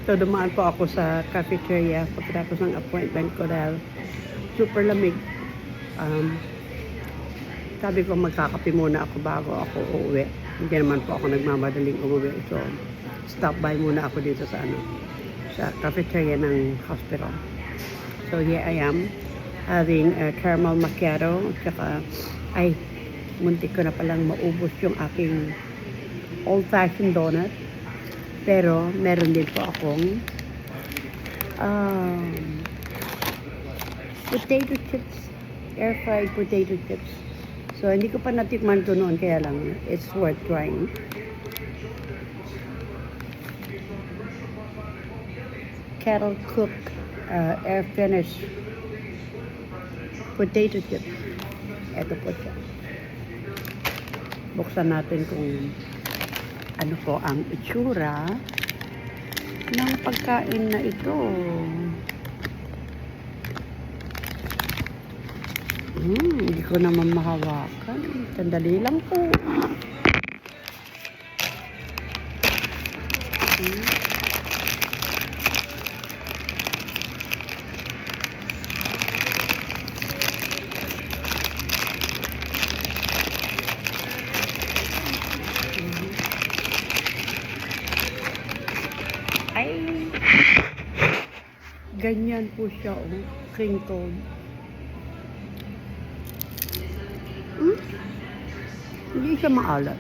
So, dumaan po ako sa cafeteria pagkatapos ng appointment ko dahil super lamig. Sabi ko magkakape muna ako bago ako uuwi. Hindi naman po ako nagmamadaling umuwi. So, stop by muna ako dito sa sa cafeteria ng hospital. So, here I am having a caramel macchiato. Tsaka, muntik ko na palang maubos yung aking old-fashioned donut. Pero, meron din po akong potato chips. Air-fried potato chips. So, hindi ko pa natikman ito noon. Kaya lang, it's worth trying. Kettle cook, air finish potato chips. Ito po siya. Buksan natin kung ano po ang itsura ng pagkain na ito. Hindi ko naman mahawakan. Sandali lang po. Ganyan po siya, crinkle. Hindi siya maalat.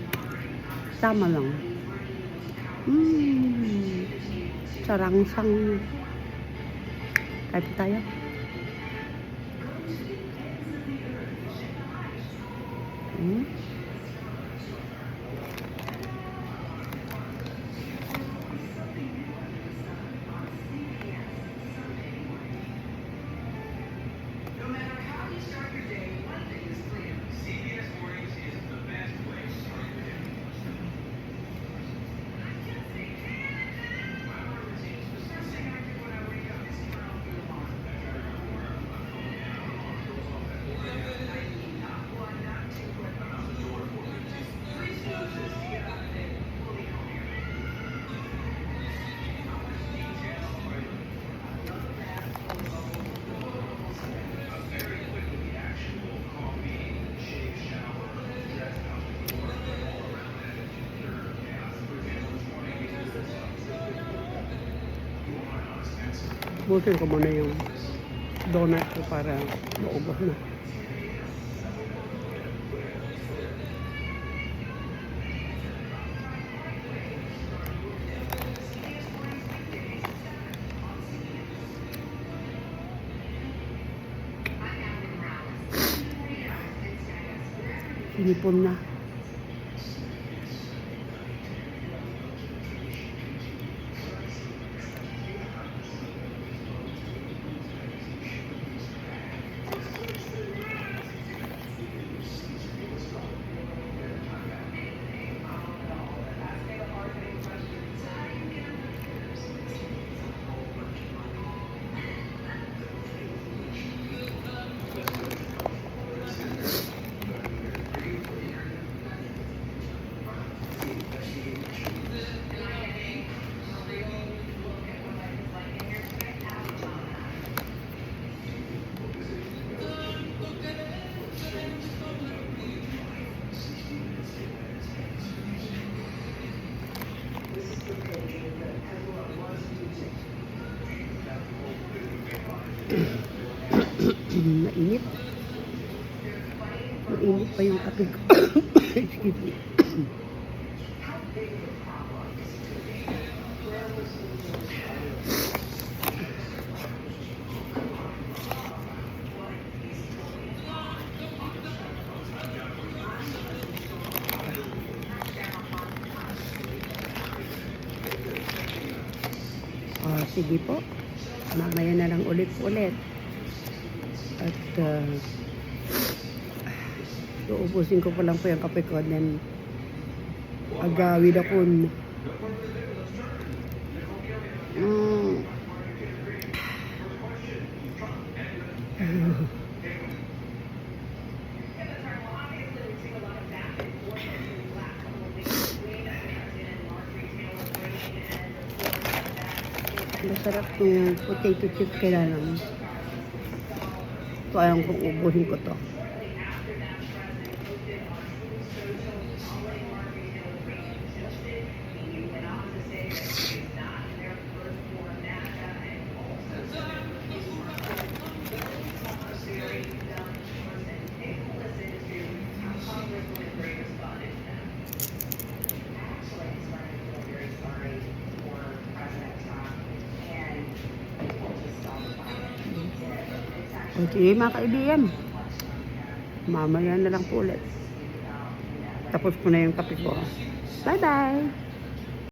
Tama lang. Sarangsang. Kahit tayo. Butin ko muna yung donut ko para maubos na. Sinipon na. Mainit. Mainit pa yung kape ko. Excuse me. Sige po. Mamaya na lang ulit-ulit. At uubusin ko pa lang po yung kape ko. Then agawid ako. Masarap yung potato chip kaya lang. Ito ayaw kong ubuhin ko to. Okay, mga kaibigan. Mamaya na lang po ulit. Tapos ko na yung kape ko. Bye-bye!